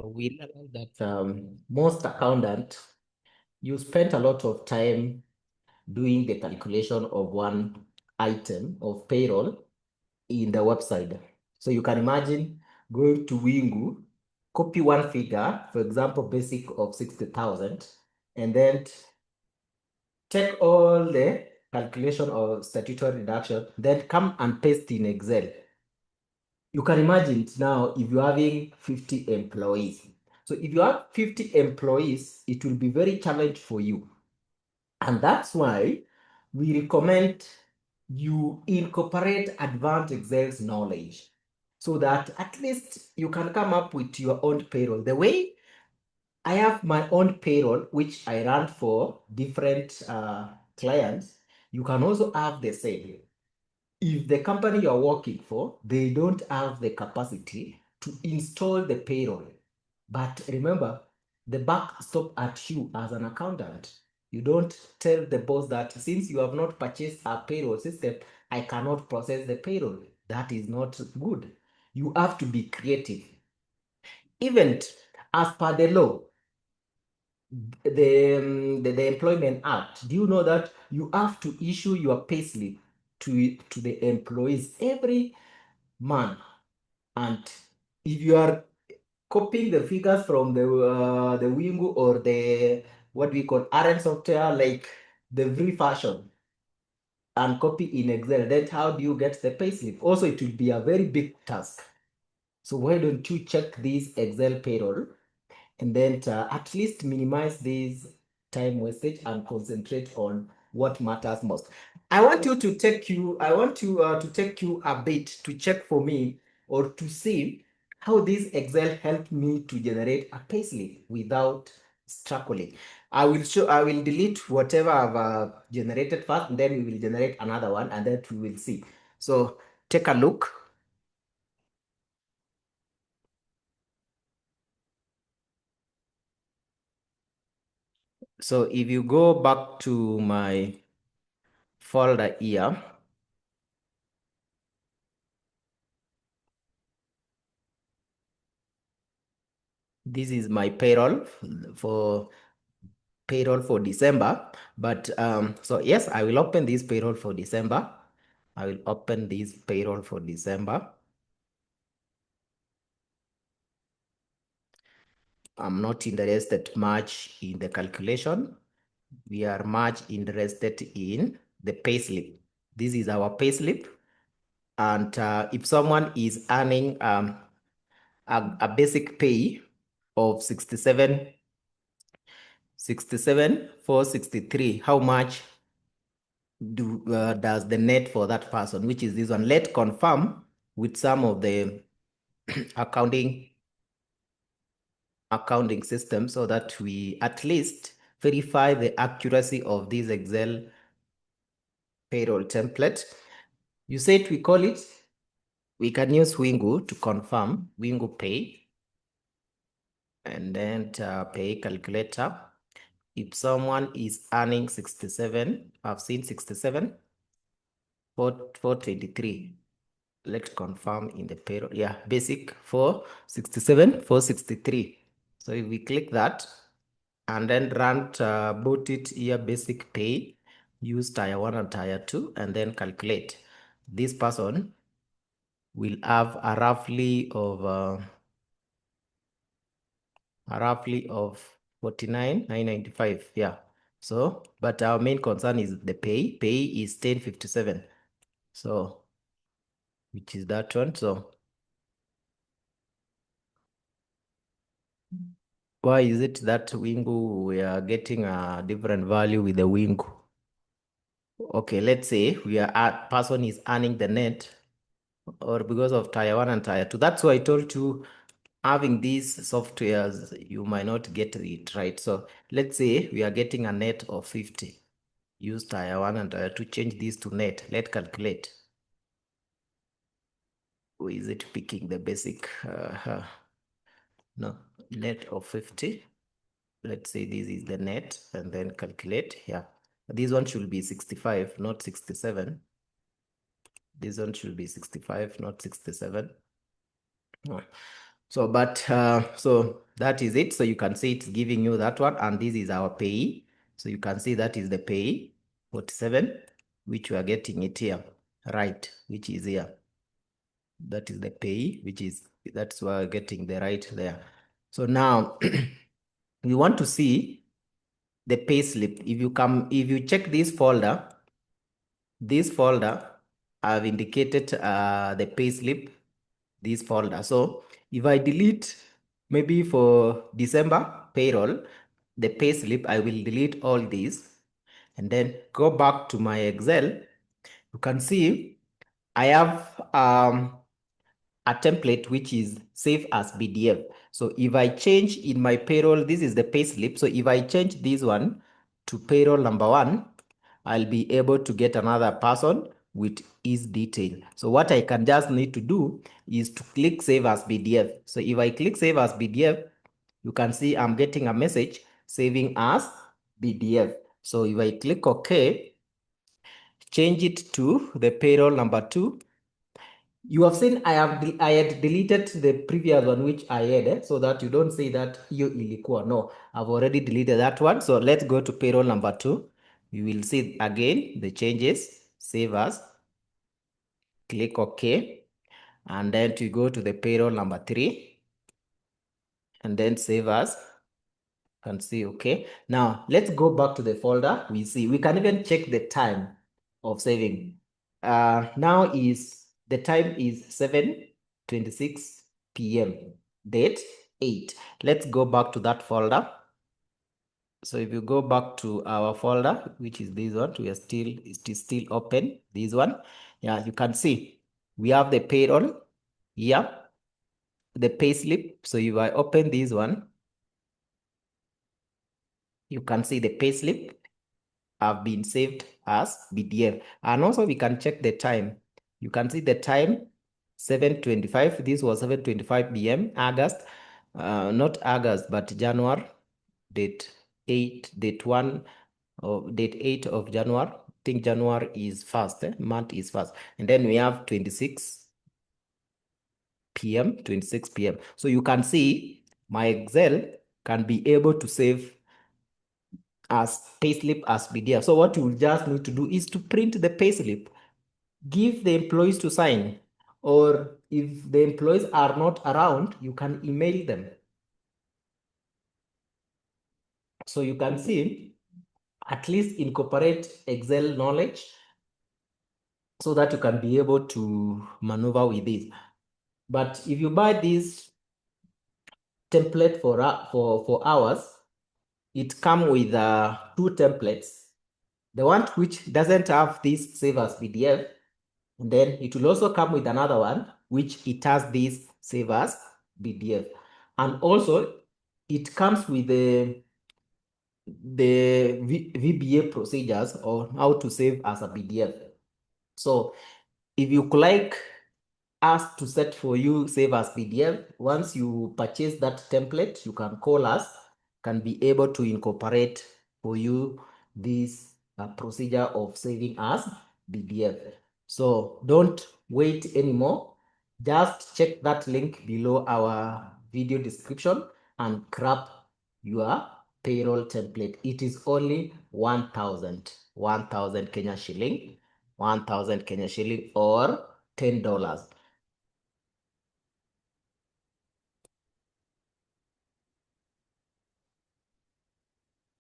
We learned that most accountant, you spent a lot of time doing the calculation of one item of payroll in the website. So you can imagine going to Wingu, copy one figure, for example, basic of 60,000, and then take all the calculation of statutory deduction, then come and paste in Excel. You can imagine it now if you're having 50 employees. So if you have 50 employees, it will be very challenging for you. And that's why we recommend you incorporate advanced Excel knowledge so that at least you can come up with your own payroll. The way I have my own payroll, which I run for different clients, you can also have the same. If the company you're working for, they don't have the capacity to install the payroll. But remember, the buck stop at you as an accountant. You don't tell the boss that since you have not purchased a payroll system, I cannot process the payroll. That is not good. You have to be creative. Even as per the law, the Employment Act, do you know that you have to issue your payslip to the employees every month? And if you are copying the figures from the Wingu or the what we call RN software, like the free version, and copy in Excel, then how do you get the payslip? Also, it will be a very big task. So why don't you check this Excel payroll and then at least minimize this time wastage and concentrate on what matters most. I want to take you a bit to check for me or to see how this Excel helped me to generate a payslip without struggling. I will delete whatever I've generated first, and then we will generate another one, and then we will see. So take a look. So if you go back to my folder here, this is my for payroll for December. But so yes, I will open this payroll for December. I will open this payroll for December. I'm not interested much in the calculation. We are much interested in the payslip. This is our payslip. And if someone is earning a basic pay of 67,463, how much does the net for that person, which is this one? Let's confirm with some of the accounting system so that we at least verify the accuracy of this Excel payroll template. You said we call it, we can use Wingu to confirm, Wingu pay, and then pay calculator. If someone is earning 67, I've seen 67, 423. Let's confirm in the payroll. Yeah, basic for 67, 463. So if we click that and then run boot it here, basic pay, use tier 1 and tier 2, and then calculate. This person will have a roughly of 49,995. Yeah. So, but our main concern is the pay. Pay is 1057. So, which is that one. So, why is it that Wingu we are getting a different value with the Wingu? Okay, let's say we are person is earning the net, or because of tier 1 and tier 2. That's why I told you having these softwares, you might not get it right. So let's say we are getting a net of 50. Use tier 1 and tier 2, change this to net. Let's calculate. Or is it picking the basic? No, net of 50. Let's say this is the net and then calculate. Yeah, this one should be 65, not 67. This one should be 65, not 67. So, but so That is it. So you can see it's giving you that one, and this is our pay. So you can see that is the pay 47, which we are getting it here, right, which is here. That is the pay, which is, that's why we're getting the right there. So now we want to see the pay slip. If you check this folder, I've indicated the pay slip, this folder. So if I delete maybe for December payroll, the pay slip, I will delete all these and then go back to my Excel. You can see I have a template which is save as PDF. So if I change in my payroll, this is the pay slip. So if I change this one to payroll number 1, I'll be able to get another person with his detail. So what I can just need to do is to click save as PDF. So if I click save as PDF, you can see I'm getting a message saving as PDF. So if I click OK, change it to the payroll number 2. You have seen I had deleted the previous one which I had, so that you don't say that hiyo ilikuwa. No, I've already deleted that one. So let's go to payroll number 2. You will see again the changes. Save as, click OK, and then to go to the payroll number 3, and then save as. Can see okay. Now let's go back to the folder. We see we can even check the time of saving. Now is the time is 7:26 p.m. Date 8. Let's go back to that folder. So if you go back to our folder, which is this one, it is still open. This one, yeah, you can see we have the payroll here, the pay slip. So if I open this one, you can see the pay slip have been saved as PDF. And also we can check the time. You can see the time 7:25. This was 7:25 p.m. August, not August, but January, date 8, date 1, or date 8 of January. I think January is first, month is first. And then we have 26 p.m., 26 p.m. So you can see my Excel can be able to save as payslip as PDF. So what you will just need to do is to print the payslip, give the employees to sign, or if the employees are not around, you can email them. So you can see, at least incorporate Excel knowledge so that you can be able to maneuver with this. But if you buy this template for hours, it comes with 2 templates. The one which doesn't have this save as PDF, and then it will also come with another one which it has this save as PDF. And also it comes with the VBA procedures or how to save as a PDF. So if you like us to set for you save as PDF, once you purchase that template, you can call us, can be able to incorporate for you this procedure of saving as PDF. So don't wait anymore. Just check that link below our video description and grab your payroll template. It is only 1,000 Kenya shilling, 1,000 Kenya shilling, or $10.